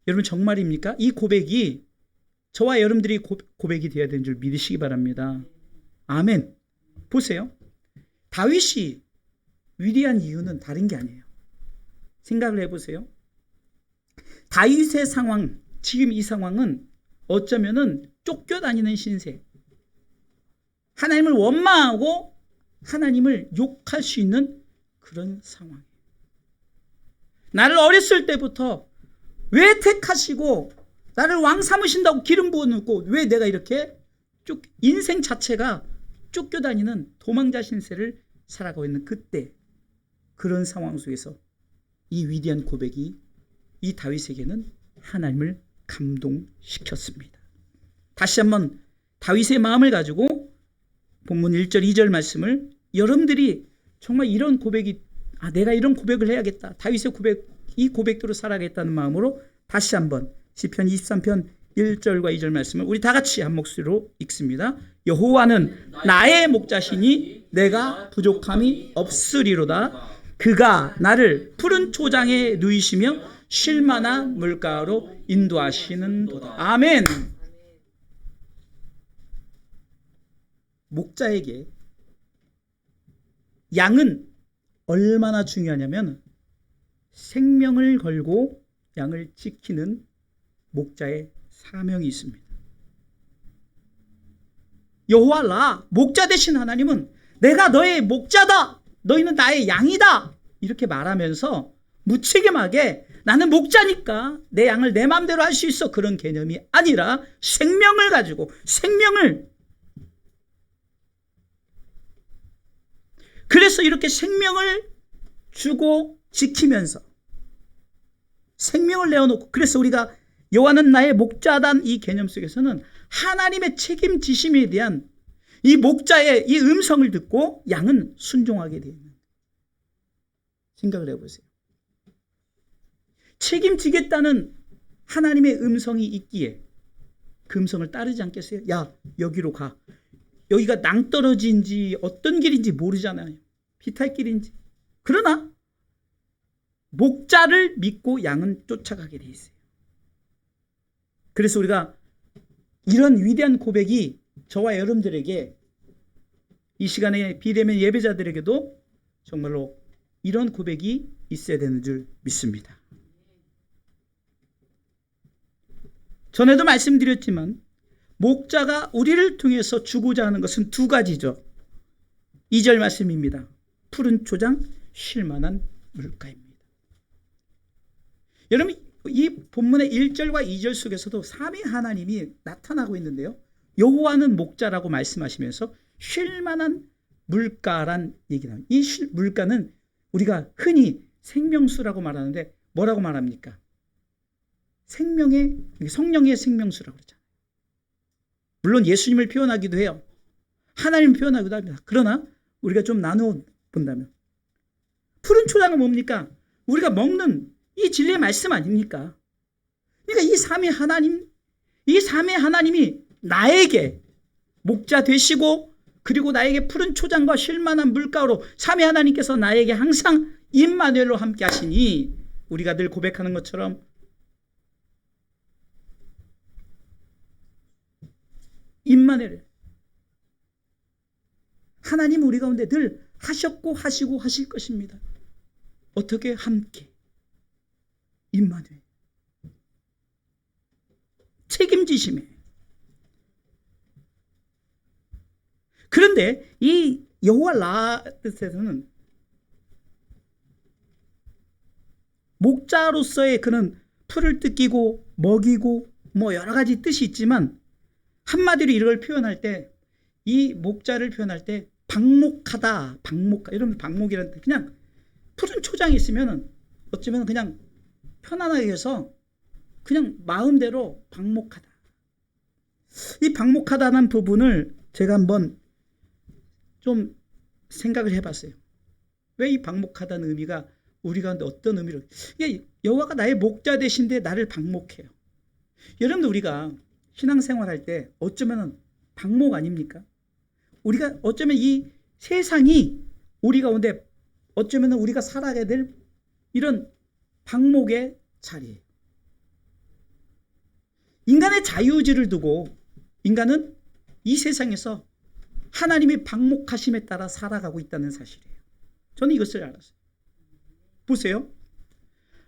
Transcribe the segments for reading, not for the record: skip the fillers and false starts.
여러분 정말입니까? 이 고백이 저와 여러분들이 고백이 되어야 되는 줄 믿으시기 바랍니다. 아멘. 보세요. 다윗이 위대한 이유는 다른 게 아니에요. 생각을 해보세요. 다윗의 상황, 지금 이 상황은 어쩌면은 쫓겨다니는 신세, 하나님을 원망하고 하나님을 욕할 수 있는 그런 상황이에요. 나를 어렸을 때부터 왜 택하시고 나를 왕 삼으신다고 기름 부어놓고 왜 내가 이렇게 인생 자체가 쫓겨다니는 도망자 신세를 살아가고 있는 그때, 그런 상황 속에서 이 위대한 고백이 이 다윗에게는 하나님을 감동시켰습니다. 다시 한번 다윗의 마음을 가지고 본문 1절 2절 말씀을 여러분들이 정말 이런 고백이 내가 이런 고백을 해야겠다, 다윗의 고백, 이 고백대로 살아야겠다는 마음으로 다시 한번 시편 23편 1절과 2절 말씀을 우리 다 같이 한 목소리로 읽습니다. 여호와는 나의 목자시니 내가 부족함이 없으리로다. 그가 나를 푸른 초장에 누이시며 쉴 만한 물가로 인도하시는도다. 아멘. 목자에게 양은 얼마나 중요하냐면 생명을 걸고 양을 지키는 목자의 사명이 있습니다. 여호와 라, 목자 되신 하나님은 내가 너의 목자다, 너희는 나의 양이다, 이렇게 말하면서 무책임하게 나는 목자니까 내 양을 내 마음대로 할 수 있어, 그런 개념이 아니라 생명을 가지고, 그래서 이렇게 생명을 주고 지키면서 생명을 내어놓고, 그래서 우리가 여호와는 나의 목자단 이 개념 속에서는 하나님의 책임지심에 대한 이 목자의 이 음성을 듣고 양은 순종하게 되는 생각을 해보세요. 책임지겠다는 하나님의 음성이 있기에 그 음성을 따르지 않겠어요? 야, 여기로 가. 여기가 낭떠러지인지 어떤 길인지 모르잖아요. 비탈길인지. 그러나 목자를 믿고 양은 쫓아가게 돼 있어요. 그래서 우리가 이런 위대한 고백이 저와 여러분들에게, 이 시간에 비대면 예배자들에게도 정말로 이런 고백이 있어야 되는 줄 믿습니다. 전에도 말씀드렸지만 목자가 우리를 통해서 주고자 하는 것은 두 가지죠. 2절 말씀입니다. 푸른 초장, 쉴 만한 물가입니다. 여러분, 이 본문의 1절과 2절 속에서도 삼위 하나님이 나타나고 있는데요. 여호와는 목자라고 말씀하시면서 쉴 만한 물가란 얘기를 합니다. 이 물가는 우리가 흔히 생명수라고 말하는데 뭐라고 말합니까? 성령의 생명수라고 그러잖아요. 물론 예수님을 표현하기도 해요. 하나님을 표현하기도 합니다. 그러나 우리가 좀 나누어 본다면 푸른 초장은 뭡니까? 우리가 먹는 이 진리의 말씀 아닙니까? 그러니까 이 삼위 하나님이 나에게 목자 되시고, 그리고 나에게 푸른 초장과 쉴 만한 물가로 삼위 하나님께서 나에게 항상 임마누엘로 함께 하시니, 우리가 늘 고백하는 것처럼 임마누엘, 하나님 우리 가운데 늘 하셨고 하시고 하실 것입니다. 어떻게? 함께. 임마누엘, 책임지심에. 그런데 이 여호와 라 뜻에서는 목자로서의 그는 풀을 뜯기고 먹이고 뭐 여러 가지 뜻이 있지만, 한마디로 이걸 표현할 때, 이 목자를 표현할 때 방목하다, 여러분 방목이라는 뜻, 그냥 푸른 초장이 있으면 어쩌면 그냥 편안하게 해서 그냥 마음대로 방목하다. 이 방목하다는 부분을 제가 한번 좀 생각을 해봤어요. 왜 이 방목하다는 의미가 우리 가운데 어떤 의미로, 이게 여호와가 나의 목자 되신데 나를 방목해요. 여러분들, 우리가 신앙생활할 때 어쩌면 방목 아닙니까? 우리가 어쩌면 이 세상이 우리 가운데 어쩌면 우리가 살아가야 될 이런 방목의 자리예요. 인간의 자유의지를 두고 인간은 이 세상에서 하나님의 방목하심에 따라 살아가고 있다는 사실이에요. 저는 이것을 알았어요. 보세요.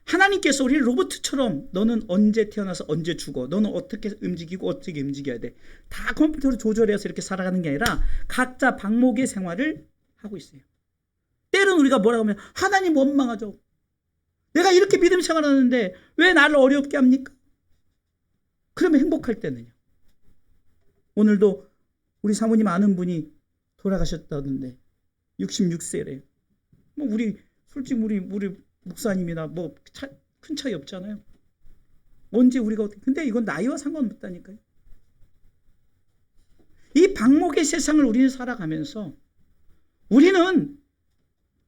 하나님께서 우리를 로봇처럼 너는 언제 태어나서 언제 죽어, 너는 어떻게 움직이고 어떻게 움직여야 돼, 다 컴퓨터로 조절해서 이렇게 살아가는 게 아니라 각자 방목의 생활을 하고 있어요. 때로는 우리가 뭐라고 하면 하나님 원망하죠. 내가 이렇게 믿음 생활하는데 왜 나를 어렵게 합니까? 그러면 행복할 때는요. 오늘도 우리 사모님 아는 분이 돌아가셨다던데 66세래요. 뭐 우리 솔직히 우리 목사님이나 뭐 큰 차이 없잖아요. 언제 우리가 어떻게, 근데 이건 나이와 상관없다니까요. 이 방목의 세상을 우리는 살아가면서 우리는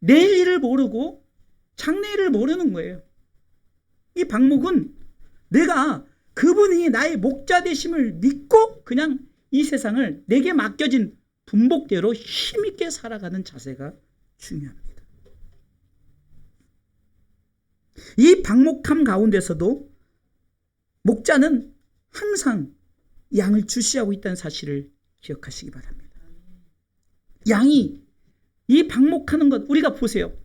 내일 일을 모르고 장래일을 모르는 거예요. 이 방목은 내가 그분이 나의 목자 되심을 믿고 그냥 이 세상을 내게 맡겨진 분복대로 힘있게 살아가는 자세가 중요합니다. 이 방목함 가운데서도 목자는 항상 양을 주시하고 있다는 사실을 기억하시기 바랍니다. 양이 이 방목하는 것, 우리가 보세요.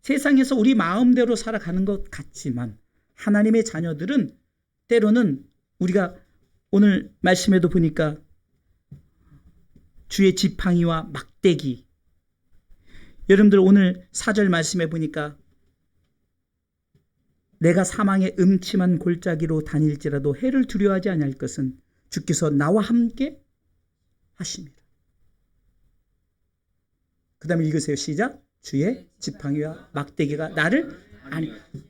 세상에서 우리 마음대로 살아가는 것 같지만 하나님의 자녀들은 때로는 우리가 오늘 말씀에도 보니까 주의 지팡이와 막대기, 여러분들 오늘 4절 말씀에 보니까 내가 사망의 음침한 골짜기로 다닐지라도 해를 두려워하지 아니할 것은 주께서 나와 함께 하십니다. 그 다음에 읽으세요. 시작. 주의 지팡이와 막대기가 나를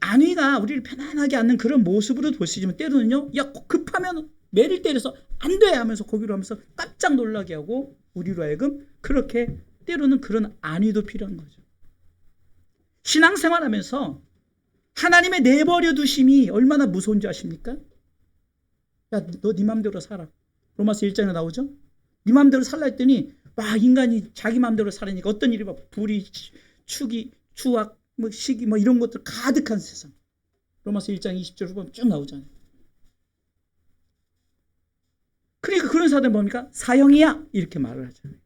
안위가 우리를 편안하게 앉는 그런 모습으로 보시지만 때로는요, 야 급하면 매를 때려서 안 돼 하면서 거기로 하면서 깜짝 놀라게 하고 우리로 하여금 그렇게 때로는 그런 안위도 필요한 거죠. 신앙생활하면서 하나님의 내버려 두심이 얼마나 무서운지 아십니까? 야, 너 네 맘대로 살아. 로마서 1장에 나오죠? 네 맘대로 살라 했더니 와, 인간이 자기 맘대로 살으니까 어떤 일이 막 불이, 축이, 추악, 뭐 시기 뭐 이런 것들 가득한 세상. 로마서 1장 20절 보면 쭉 나오잖아요. 그러니까 그런 사람들 뭡니까? 사형이야 이렇게 말을 하잖아요.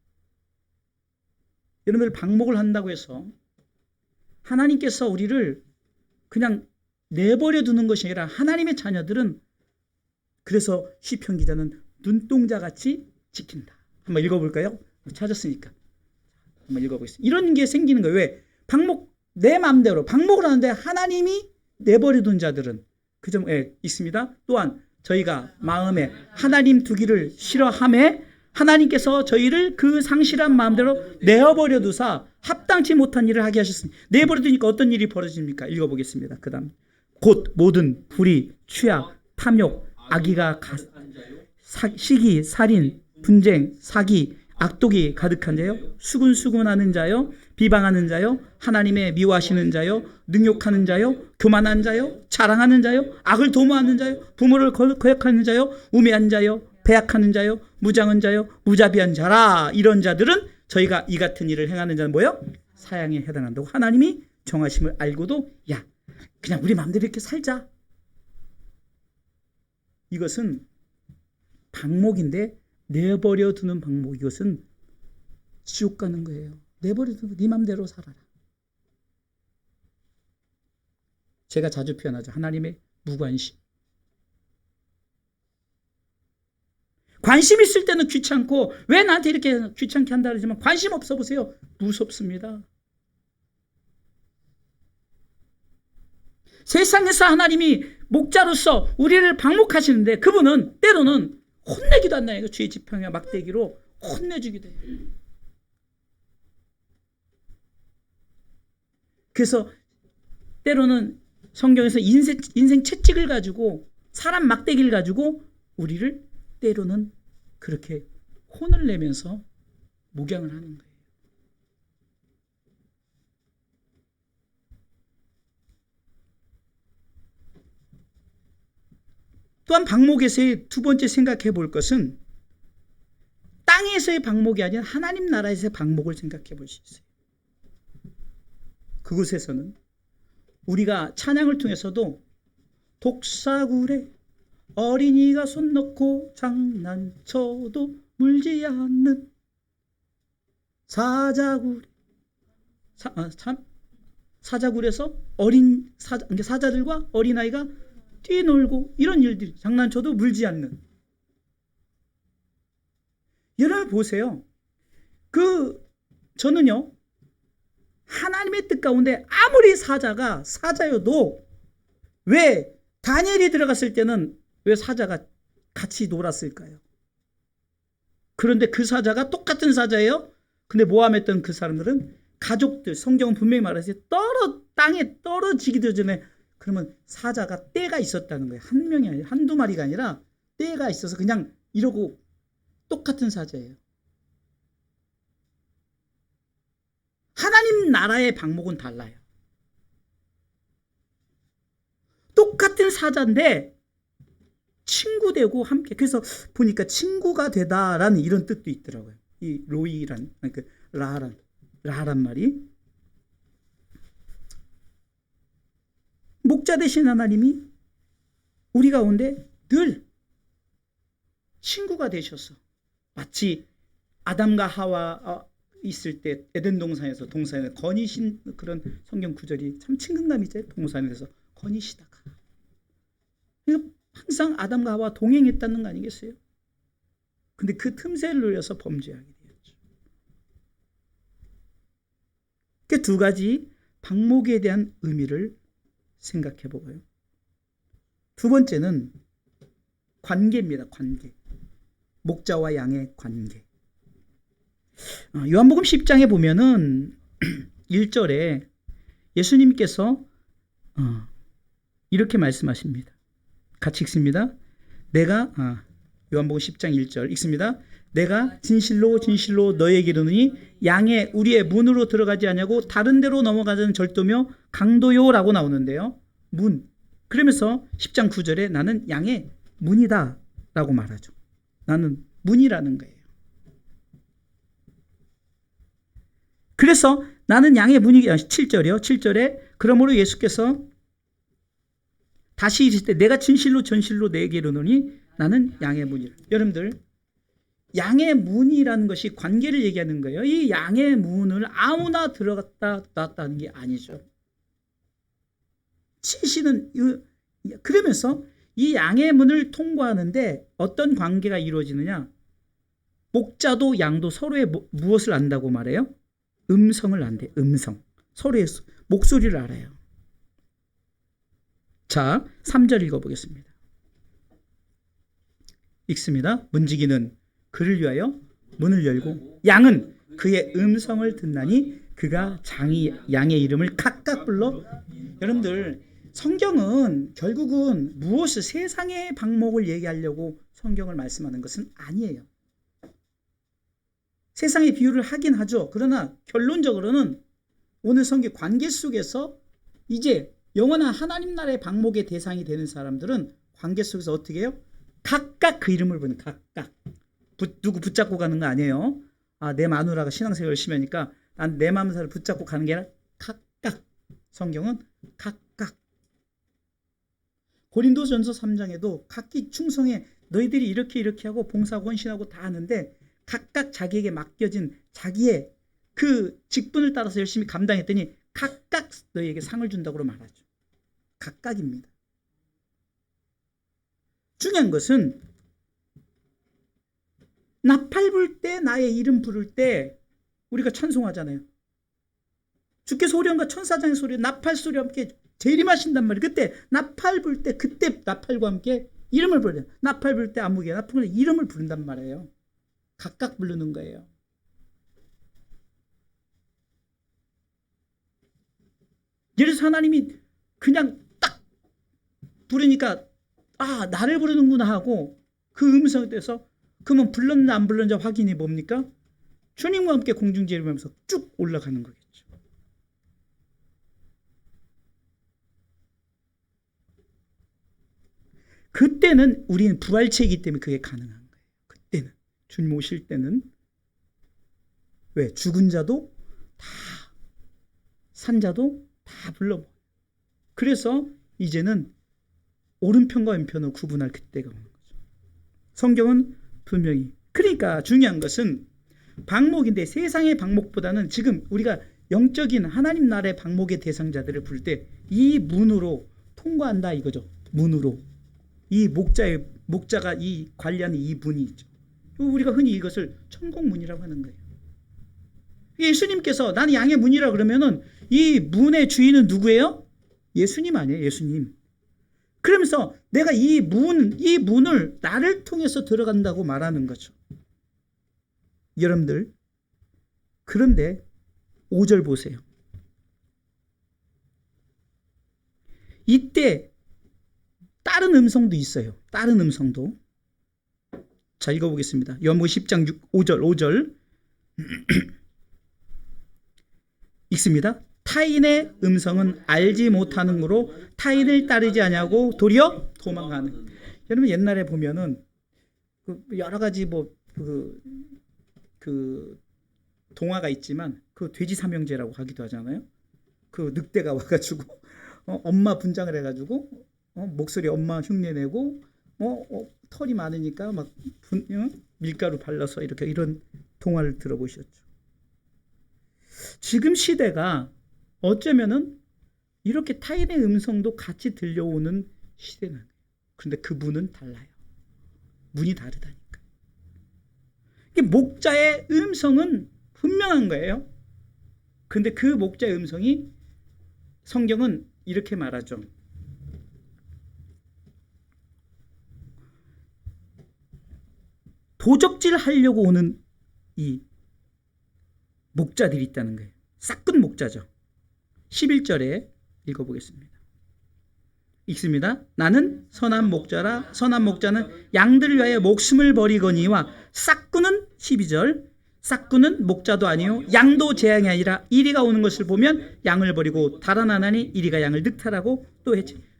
여러분들 방목을 한다고 해서 하나님께서 우리를 그냥 내버려 두는 것이 아니라 하나님의 자녀들은, 그래서 시편 기자는 눈동자같이 지킨다. 한번 읽어볼까요? 찾았으니까 한번 읽어보겠습니다. 이런 게 생기는 거예요. 왜? 방목, 내 마음대로 방목을 하는데 하나님이 내버려 둔 자들은 그 점에 있습니다. 또한 저희가 마음에 하나님 두기를 싫어하매 하나님께서 저희를 그 상실한 마음대로 내어버려 두사 합당치 못한 일을 하게 하셨으니, 내버려 두니까 어떤 일이 벌어집니까? 읽어보겠습니다. 그 다음 곧 모든 불의, 취악, 탐욕, 악의가 시기, 살인, 분쟁, 사기, 악독이 가득한 자요, 수군수군하는 자요, 비방하는 자요, 하나님의 미워하시는 자요, 능욕하는 자요, 교만한 자요, 자랑하는 자요, 악을 도모하는 자요, 부모를 거역하는 자요, 우매한 자요, 배약하는 자요, 무장한 자요, 무자비한 자라. 이런 자들은 저희가 이 같은 일을 행하는 자는 뭐예요? 사형에 해당한다고 하나님이 정하심을 알고도 야 그냥 우리 마음대로 이렇게 살자. 이것은 방목인데 내버려 두는 방목, 이것은 지옥 가는 거예요. 내버려 두고 네 맘대로 살아라. 제가 자주 표현하죠. 하나님의 무관심. 관심 있을 때는 귀찮고 왜 나한테 이렇게 귀찮게 한다 그러지만 관심 없어 보세요. 무섭습니다. 세상에서 하나님이 목자로서 우리를 방목하시는데 그분은 때로는 혼내기도 한다니까. 주의 지팡이와 막대기로 혼내주기도 해요. 그래서 때로는 성경에서 인생 채찍을 가지고 사람 막대기를 가지고 우리를 때로는 그렇게 혼을 내면서 목양을 하는 거예요. 또한 방목에서의 두 번째 생각해 볼 것은 땅에서의 방목이 아니라 하나님 나라에서의 방목을 생각해 볼 수 있어요. 그곳에서는 우리가 찬양을 통해서도 독사굴에 어린이가 손 넣고 장난쳐도 물지 않는 사자굴. 사자굴에서 사자들과 어린아이가 뛰놀고 이런 일들이, 장난쳐도 물지 않는. 여러분 보세요. 저는요, 하나님의 뜻 가운데 아무리 사자가 사자여도 왜 다니엘이 들어갔을 때는 왜 사자가 같이 놀았을까요? 그런데 그 사자가 똑같은 사자예요. 근데 모함했던 그 사람들은 가족들, 성경은 분명히 말했어요. 땅에 떨어지기도 전에. 그러면 사자가 떼가 있었다는 거예요. 한 명이 아니라, 한두 마리가 아니라 떼가 있어서 그냥 이러고 똑같은 사자예요. 하나님 나라의 방목은 달라요. 똑같은 사자인데 친구 되고 함께. 그래서 보니까 친구가 되다라는 이런 뜻도 있더라고요. 이 로이란, 그 라란 말이. 목자 되신 하나님이 우리 가운데 늘 친구가 되셔서, 마치 아담과 하와 있을 때 에덴 동산에서 거니신 그런 성경 구절이 참 친근감이죠. 동산에서 거니시다가 항상 아담과 하와 동행했다는 거 아니겠어요? 근데 그 틈새를 노려서 범죄하게 되었죠. 그 두 가지 방목에 대한 의미를 생각해 보고요. 두 번째는 관계입니다. 관계. 목자와 양의 관계. 요한복음 10장에 보면은 1절에 예수님께서 이렇게 말씀하십니다. 같이 읽습니다. 요한복음 10장 1절 읽습니다. 내가 진실로 진실로 너에게 이르노니 양의 우리의 문으로 들어가지 아니하고 다른 데로 넘어가는 절도며 강도요라고 나오는데요. 문. 그러면서 10장 9절에 나는 양의 문이다 라고 말하죠. 나는 문이라는 거예요. 그래서 나는 양의 문이, 7절이요. 7절에 그러므로 예수께서 다시 이르실 때 내가 진실로 진실로 너에게 이르노니 나는 양의 문이라. 여러분들, 양의 문이라는 것이 관계를 얘기하는 거예요. 이 양의 문을 아무나 들어갔다 나왔다는 게 아니죠. 치시는, 그러면서 이 양의 문을 통과하는데 어떤 관계가 이루어지느냐? 목자도 양도 서로의 무엇을 안다고 말해요? 음성을 안대. 음성. 서로의 목소리를 알아요. 자, 3절 읽어보겠습니다. 읽습니다. 문지기는 그를 위하여 문을 열고 양은 그의 음성을 듣나니 그가 양의 이름을 각각 불러. 여러분들, 성경은 결국은 무엇을, 세상의 방목을 얘기하려고 성경을 말씀하는 것은 아니에요. 세상의 비유를 하긴 하죠. 그러나 결론적으로는 오늘 성경 관계 속에서 이제 영원한 하나님 나라의 방목의 대상이 되는 사람들은 관계 속에서 어떻게 해요? 각각 그 이름을 부르는, 각각. 누구 붙잡고 가는 거 아니에요. 내 마누라가 신앙생활 열심히 하니까 난 내 마누라를 붙잡고 가는 게 아니라 각각. 성경은 각각. 고린도전서 3장에도 각기 충성해, 너희들이 이렇게 하고 봉사하고 헌신하고 다 하는데 각각 자기에게 맡겨진 자기의 그 직분을 따라서 열심히 감당했더니 각각 너희에게 상을 준다고 말하죠. 각각입니다. 중요한 것은 나팔 불 때, 나의 이름 부를 때 우리가 찬송하잖아요. 주께서 소리와 천사장의 소리, 나팔 소리와 함께 재림하신단 말이에요. 그때 나팔 불 때, 그때 나팔과 함께 이름을 부르요. 나팔 불 때 아무개, 나팔 불 때 이름을 부른단 말이에요. 각각 부르는 거예요. 예를 들어서 하나님이 그냥 딱 부르니까 나를 부르는구나 하고 그 음성에 대해서, 그러면 불렀나 안 불렀는지 확인이 뭡니까? 주님과 함께 공중제일하면서 쭉 올라가는 거겠죠. 그때는 우리는 부활체이기 때문에 그게 가능한 거예요. 그때는 주님 오실 때는 왜? 죽은 자도 다, 산 자도 다 불러버려요. 그래서 이제는 오른편과 왼편을 구분할 그때가 오는 거죠. 성경은 분명히. 그러니까 중요한 것은 방목인데 세상의 방목보다는 지금 우리가 영적인 하나님 나라의 방목의 대상자들을 부를 때 이 문으로 통과한다 이거죠. 문으로. 이 목자가 이 관리하는 이 문이 있죠. 우리가 흔히 이것을 천국문이라고 하는 거예요. 예수님께서 나는 양의 문이라 그러면은 이 문의 주인은 누구예요? 예수님 아니에요. 예수님. 그러면서 내가 이 문을 나를 통해서 들어간다고 말하는 거죠. 여러분들, 그런데 5절 보세요. 이때 다른 음성도 있어요. 다른 음성도. 자, 읽어보겠습니다. 요한복음 10장 5절 읽습니다. 타인의 음성은 알지 못하는 거로 타인을 따르지 아니하고 도리어 도망가는. 여러분 옛날에 보면은 여러 가지 그 동화가 있지만 그 돼지 삼형제라고 하기도 하잖아요. 그 늑대가 와가지고 엄마 분장을 해가지고 목소리 엄마 흉내내고 털이 많으니까 막 밀가루 발라서 이렇게 이런 동화를 들어보셨죠. 지금 시대가 어쩌면은 이렇게 타인의 음성도 같이 들려오는 시대는. 그런데 그 문은 달라요. 문이 다르다니까. 이게 목자의 음성은 분명한 거예요. 그런데 그 목자의 음성이 성경은 이렇게 말하죠. 도적질 하려고 오는 이 목자들이 있다는 거예요. 싹큰 목자죠. 11절에 읽어보겠습니다. 읽습니다. 나는 선한 목자라. 선한 목자는 양들을 위하여 목숨을 버리거니와 싹구는 12절 싹구는 목자도 아니요 양도 재앙이 아니라 이리가 오는 것을 보면 양을 버리고 달아나나니 이리가 양을 늑탈하고 또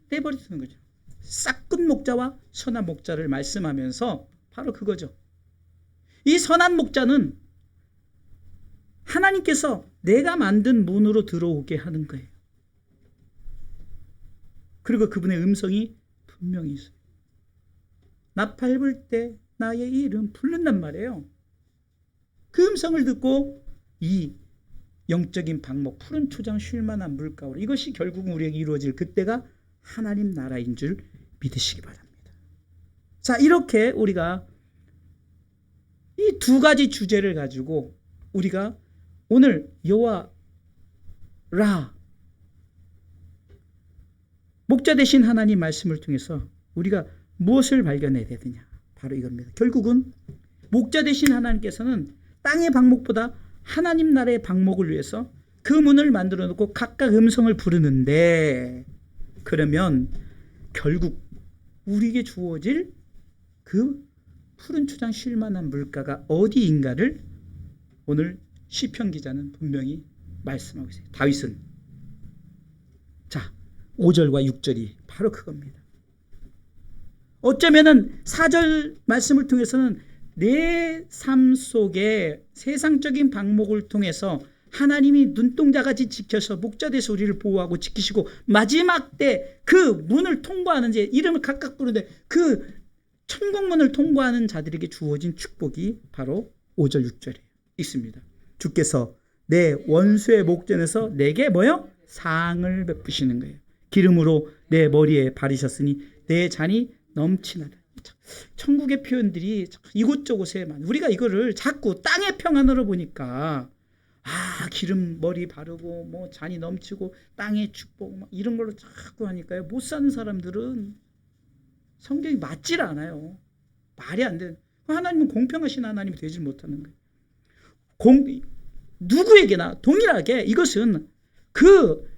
떼버리는 거죠. 싹군 목자와 선한 목자를 말씀하면서 바로 그거죠. 이 선한 목자는 하나님께서 내가 만든 문으로 들어오게 하는 거예요. 그리고 그분의 음성이 분명히 있어요. 나팔 불 때 나의 이름 부른단 말이에요. 그 음성을 듣고 이 영적인 방목, 푸른 초장 쉴만한 물가로 이것이 결국은 우리에게 이루어질 그때가 하나님 나라인 줄 믿으시기 바랍니다. 자, 이렇게 우리가 이 두 가지 주제를 가지고 우리가 오늘 여호와 라 목자 되신 하나님 말씀을 통해서 우리가 무엇을 발견해야 되느냐, 바로 이겁니다. 결국은 목자 되신 하나님께서는 땅의 방목보다 하나님 나라의 방목을 위해서 그 문을 만들어 놓고 각각 음성을 부르는데, 그러면 결국 우리에게 주어질 그 푸른 초장 쉴만한 물가가 어디인가를 오늘 시편 기자는 분명히 말씀하고 있어요. 다윗은. 자, 5절과 6절이 바로 그겁니다. 어쩌면은 4절 말씀을 통해서는 내 삶 속에 세상적인 방목을 통해서 하나님이 눈동자같이 지켜서 목자돼서 우리를 보호하고 지키시고 마지막 때 그 문을 통과하는 제 이름을 각각 부르는데 그 천국문을 통과하는 자들에게 주어진 축복이 바로 5절 6절에 있습니다. 주께서 내 원수의 목전에서 내게 뭐요? 상을 베푸시는 거예요. 기름으로 내 머리에 바르셨으니 내 잔이 넘치나다. 천국의 표현들이 이곳저곳에 많아요. 우리가 이거를 자꾸 땅의 평안으로 보니까 기름 머리 바르고 뭐 잔이 넘치고 땅의 축복 막 이런 걸로 자꾸 하니까요. 못 사는 사람들은 성경이 맞질 않아요. 말이 안 돼. 하나님은 공평하신 하나님이 되지 못하는 거예요. 누구에게나 동일하게 이것은 그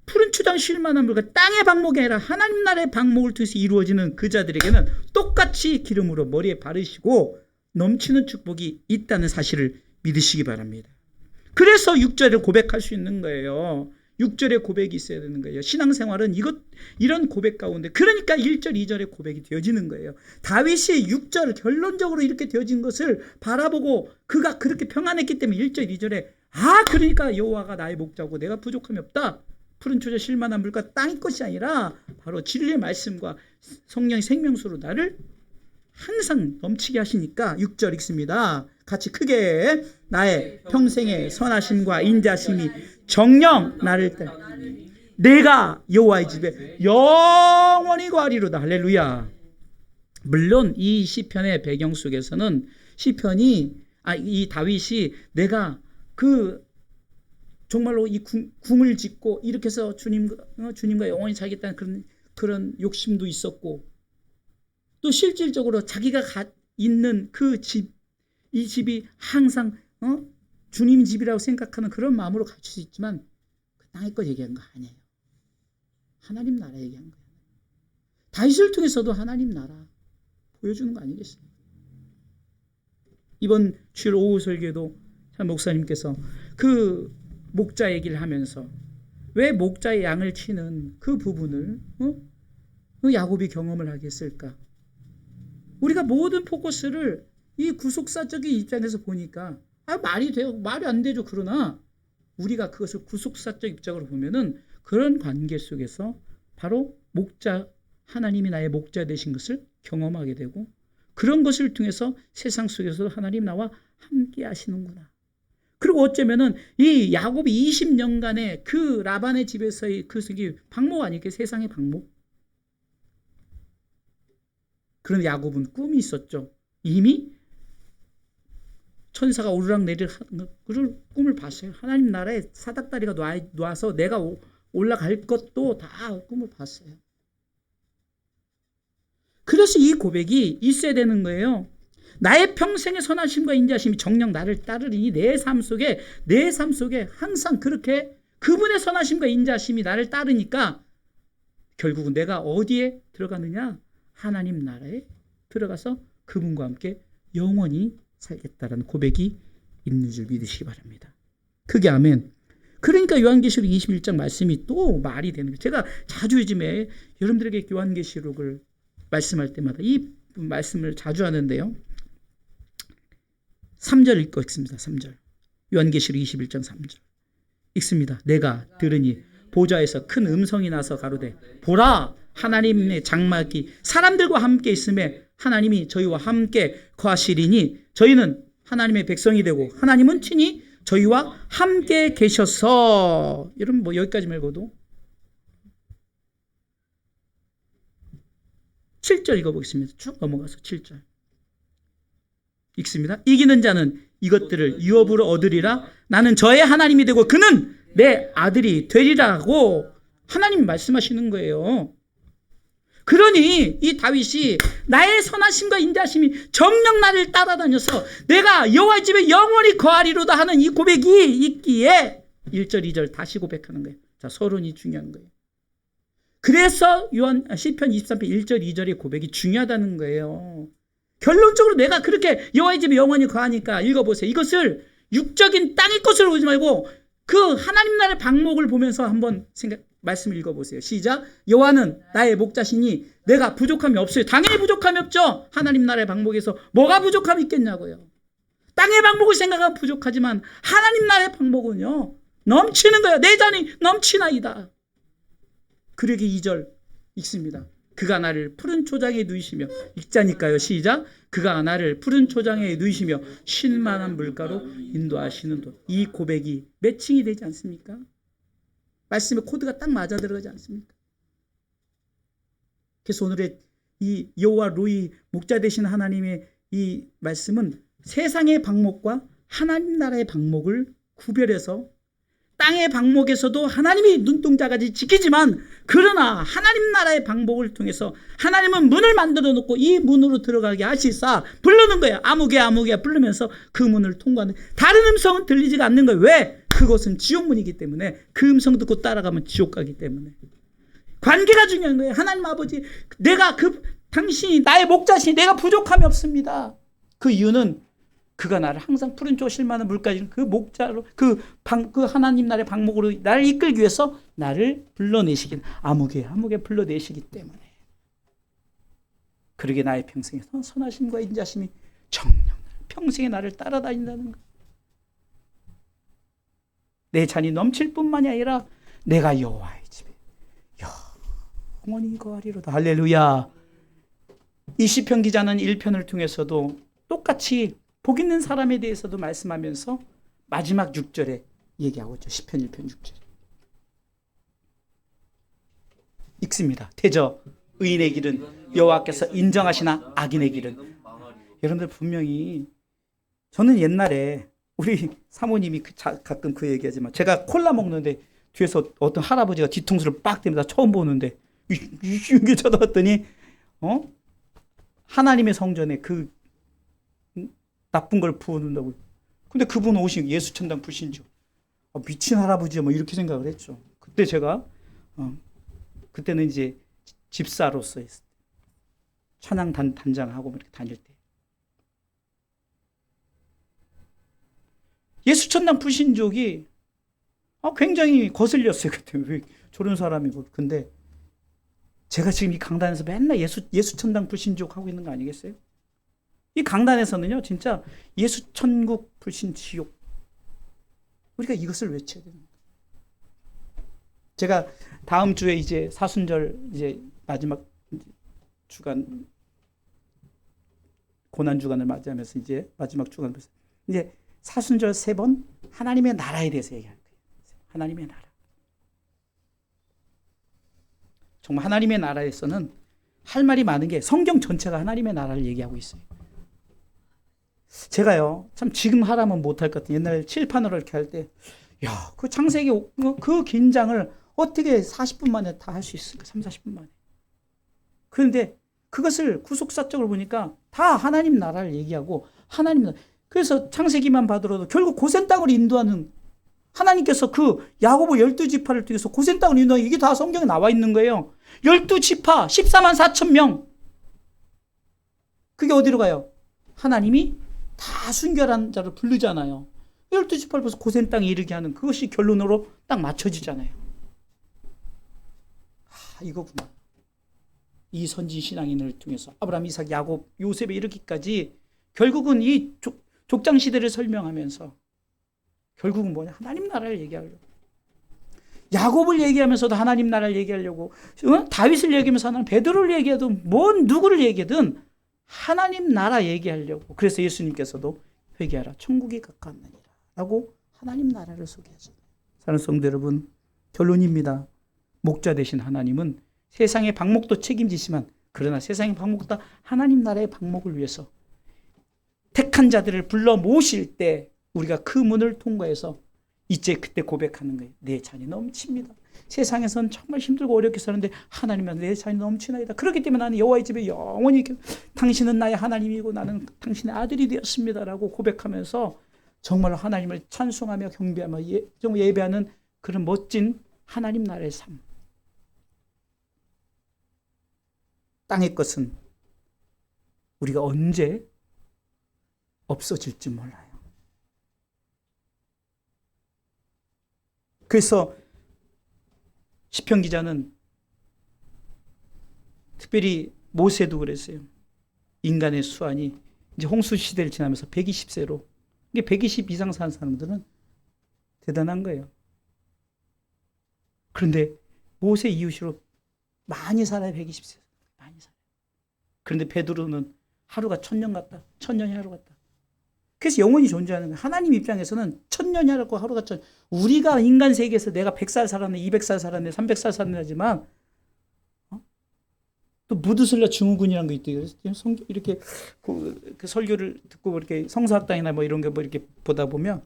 푸른 초장 쉴만한 물과 땅의 방목이 아니라 하나님 나라의 방목을 통해서 이루어지는 그 자들에게는 똑같이 기름으로 머리에 바르시고 넘치는 축복이 있다는 사실을 믿으시기 바랍니다. 그래서 6절에 고백할 수 있는 거예요. 6절에 고백이 있어야 되는 거예요. 신앙생활은 이런 고백 가운데, 그러니까 1절 2절에 고백이 되어지는 거예요. 다윗이 6절 결론적으로 이렇게 되어진 것을 바라보고 그가 그렇게 평안했기 때문에 1절 2절에 그러니까 여호와가 나의 목자고 내가 부족함이 없다. 푸른 초자 쉴만한 물가 땅의 것이 아니라 바로 진리의 말씀과 성령의 생명수로 나를 항상 넘치게 하시니까 6절 읽습니다. 같이 크게 나의 평생의 선하심과 인자심이 정녕 나를 따라 내가 여호와의 집에 영원히 거하리로다. 할렐루야. 물론 이 시편의 배경 속에서는 이 다윗이 내가 정말로 이 궁을 짓고 이렇게 해서 주님과 영원히 살겠다는 그런 욕심도 있었고, 또 실질적으로 자기가 있는 이 집이 항상 주님 집이라고 생각하는 그런 마음으로 갖출 수 있지만 그 땅의 것 얘기한 거 아니에요. 하나님 나라 얘기한 거예요. 다윗을 통해서도 하나님 나라 보여주는 거 아니겠어요? 이번 주일 오후 설교도 목사님께서 그 목자 얘기를 하면서 왜 목자의 양을 치는 그 부분을 야곱이 경험을 하게 했을까? 우리가 모든 포커스를 이 구속사적인 입장에서 보니까 말이 돼요. 말이 안 되죠. 그러나 우리가 그것을 구속사적 입장으로 보면은 그런 관계 속에서 바로 하나님이 나의 목자 되신 것을 경험하게 되고, 그런 것을 통해서 세상 속에서도 하나님 나와 함께 하시는구나. 그리고 어쩌면은 이 야곱이 20년간의 그 라반의 집에서의 그 방목 아닐까? 세상의 방목. 그런 야곱은 꿈이 있었죠. 이미 천사가 오르락내리락 하는 그런 꿈을 봤어요. 하나님 나라에 사닥다리가 놔서 내가 올라갈 것도 다 꿈을 봤어요. 그래서 이 고백이 있어야 되는 거예요. 나의 평생의 선하심과 인자심이 정녕 나를 따르리니 내 삶 속에 항상 그렇게 그분의 선하심과 인자심이 나를 따르니까 결국은 내가 어디에 들어가느냐? 하나님 나라에 들어가서 그분과 함께 영원히 살겠다라는 고백이 있는 줄 믿으시기 바랍니다. 그게 아멘. 그러니까 요한계시록 21장 말씀이 또 말이 되는 거예요. 제가 자주 요즘에 여러분들에게 요한계시록을 말씀할 때마다 이 말씀을 자주 하는데요. 3절 읽고 있습니다. 3절. 요한계시록 21장 3절. 읽습니다. 내가 들으니 보좌에서 큰 음성이 나서 가로되 보라, 하나님의 장막이 사람들과 함께 있음에 하나님이 저희와 함께 거하시리니 저희는 하나님의 백성이 되고 하나님은 친히 저희와 함께 계셔서. 여러분 여기까지 말고도 7절 읽어보겠습니다. 쭉 넘어가서 7절 읽습니다. 이기는 자는 이것들을 유업으로 얻으리라. 나는 저의 하나님이 되고 그는 내 아들이 되리라고 하나님 말씀하시는 거예요. 그러니 이 다윗이 나의 선하심과 인자심이 정녕 나를 따라다녀서 내가 여호와의 집에 영원히 거하리로다 하는 이 고백이 있기에 1절 2절 다시 고백하는 거예요. 자, 서론이 중요한 거예요. 그래서 시편 23편 1절 2절의 고백이 중요하다는 거예요. 결론적으로 내가 그렇게 여호와의 집에 영원히 거하니까 읽어보세요. 이것을 육적인 땅의 것으로 보지 말고 그 하나님 나라의 방목을 보면서 한번 말씀을 읽어보세요. 시작. 여호와는 나의 목자시니 내가 부족함이 없어요. 당연히 부족함이 없죠. 하나님 나라의 방목에서 뭐가 부족함이 있겠냐고요. 땅의 방목을 생각하면 부족하지만 하나님 나라의 방목은요 넘치는 거예요. 내 잔이 넘치나이다. 그러기 2절 읽습니다. 그가 나를 푸른 초장에 누이시며, 읽자니까요. 시작. 그가 나를 푸른 초장에 누이시며 쉴만한 물가로 인도하시는 도. 이 고백이 매칭이 되지 않습니까? 말씀의 코드가 딱 맞아 들어가지 않습니까? 그래서 오늘의 이 여호와 로이 목자 되신 하나님의 이 말씀은 세상의 방목과 하나님 나라의 방목을 구별해서 땅의 방목에서도 하나님이 눈동자까지 지키지만 그러나 하나님 나라의 방목을 통해서 하나님은 문을 만들어 놓고 이 문으로 들어가게 하시사 부르는 거예요. 아무개 부르면서 그 문을 통과하는, 다른 음성은 들리지가 않는 거예요. 왜? 그것은 지옥문이기 때문에, 그 음성 듣고 따라가면 지옥 가기 때문에. 관계가 중요한 거예요. 하나님 아버지, 당신이 나의 목자시니 내가 부족함이 없습니다. 그 이유는 그가 나를 항상 푸른 초 쉴만한 물가에 그 목자로 그 하나님 나라의 방목으로 나를 이끌기 위해서 나를 불러내시긴 아무개 불러내시기 때문에. 그러게 나의 평생에 선하심과 인자심이 정녕 평생에 나를 따라다닌다는 것. 내 잔이 넘칠 뿐만이 아니라 내가 여호와의 집에 영원히 거하리로다. 할렐루야. 이 시편 기자는 1편을 통해서도 똑같이 복 있는 사람에 대해서도 말씀하면서 마지막 6절에 얘기하고 있죠. 시편 1편 6절에. 읽습니다. 대저 의인의 길은 여호와께서 인정하시나 악인의 길은. 여러분들 분명히 저는 옛날에 우리 사모님이 가끔 그 얘기하지만 제가 콜라 먹는데 뒤에서 어떤 할아버지가 뒤통수를 빡 때리면서 처음 보는데 이게 쳐다봤더니 하나님의 성전에 그 나쁜 걸 부어놓는다고. 근데 그분 오신 예수천당 불신주. 미친 할아버지야 뭐 이렇게 생각을 했죠. 그때 제가 그때는 이제 집사로서 찬양 단장하고 이렇게 다닐 때 예수천당 불신족이 굉장히 거슬렸어요. 그때 왜 저런 사람이고. 근데 제가 지금 이 강단에서 맨날 예수천당 불신족 하고 있는 거 아니겠어요? 이 강단에서는요, 진짜 예수천국 불신지옥. 우리가 이것을 외쳐야 됩니다. 제가 다음 주에 이제 사순절 이제 마지막 주간 고난 주간을 맞이하면서 이제 마지막 주간을 이제 사순절 3번 하나님의 나라에 대해서 얘기할 거예요. 하나님의 나라. 정말 하나님의 나라에서는 할 말이 많은 게 성경 전체가 하나님의 나라를 얘기하고 있어요. 제가요, 참 지금 하라면 못할 것 같아요. 옛날 칠판으로 이렇게 할 때, 야, 그 창세기 그 긴장을 어떻게 40분 만에 다 할 수 있을까? 3, 40분 만에. 그런데 그것을 구속사적으로 보니까 다 하나님 나라를 얘기하고 하나님 나라. 그래서 창세기만 봐더라도 결국 고센 땅을 인도하는 하나님께서 그 야고보 12지파를 통해서 고센 땅을 인도하는 이게 다 성경에 나와 있는 거예요. 12지파 14만 4천 명. 그게 어디로 가요? 하나님이 다 순결한 자를 부르잖아요. 12지파를 벌써 고센 땅에 이르게 하는 그것이 결론으로 딱 맞춰지잖아요. 이거구나. 이 선지 신앙인을 통해서 아브라함, 이삭, 야곱, 요셉에 이르기까지 결국은 이 족장 시대를 설명하면서 결국은 뭐냐? 하나님 나라를 얘기하려고. 야곱을 얘기하면서도 하나님 나라를 얘기하려고. 다윗을 얘기하면서 하나님, 베드로를 얘기하든 뭔 누구를 얘기하든 하나님 나라 얘기하려고. 그래서 예수님께서도 회개하라 천국이 가까웠느니라 라고 하나님 나라를 소개하죠. 사랑하는 성도 여러분, 결론입니다. 목자 되신 하나님은 세상의 방목도 책임지시지만 그러나 세상의 방목보다 하나님 나라의 방목을 위해서 택한 자들을 불러 모실 때 우리가 그 문을 통과해서 이제 그때 고백하는 거예요. 내 잔이 넘칩니다. 세상에선 정말 힘들고 어렵게 사는데 하나님은 내 잔이 넘치나이다. 그렇기 때문에 나는 여호와의 집에 영원히 당신은 나의 하나님이고 나는 당신의 아들이 되었습니다라고 고백하면서 정말 하나님을 찬송하며 경배하며 예배하는 그런 멋진 하나님 나라의 삶. 땅의 것은 우리가 언제 없어질지 몰라요. 그래서 시편 기자는 특별히 모세도 그랬어요. 인간의 수완이 이제 홍수 시대를 지나면서 120세로. 이게 120 이상 사는 사람들은 대단한 거예요. 그런데 모세 이후로 많이 살아요. 120세. 많이 살아요. 그런데 베드로는 하루가 1000년 같다. 1000년이 하루 같다. 그래서 영원히 존재하는 거예요. 하나님 입장에서는 1000년이 하루가 1000년. 우리가 인간 세계에서 내가 100살 살았네, 200살 살았네, 300살 살았네 하지만 또 무드슬라 증후군이라는 거 있대요. 이렇게 그 설교를 듣고 이렇게 성서학당이나 뭐 이런 거 뭐 이렇게 보다 보면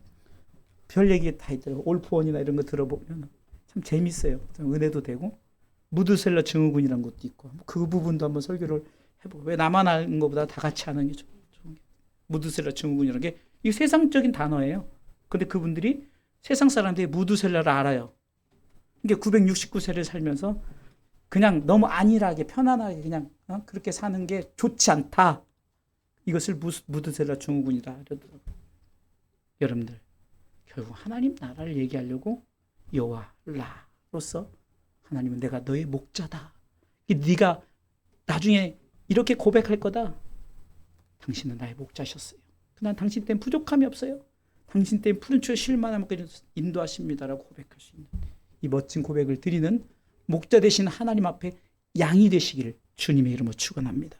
별 얘기 다 있더라고요. 올프원이나 이런 거 들어보면 참 재밌어요. 참 은혜도 되고 무드슬라 증후군이라는 것도 있고 그 부분도 한번 설교를 해보고 왜 나만 아는 것보다 다 같이 아는 게 좋은 게 무드셀라 증후군이라는 게 이 세상적인 단어예요. 근데 그분들이 세상 사람들이 무드셀라를 알아요. 이게 969세를 살면서 그냥 너무 안일하게 편안하게 그냥 그렇게 사는 게 좋지 않다. 이것을 무드셀라 증후군이라 그러더라고요. 여러분들 결국 하나님 나라를 얘기하려고 여호와라로서 하나님은 내가 너의 목자다. 네가 나중에 이렇게 고백할 거다. 당신은 나의 목자셨어요. 난 당신 때문에 부족함이 없어요. 당신 때문에 푸른 추에 쉴 만한 곳까지 인도하십니다라고 고백할 수 있는 이 멋진 고백을 드리는 목자 되신 하나님 앞에 양이 되시기를 주님의 이름으로 축원합니다.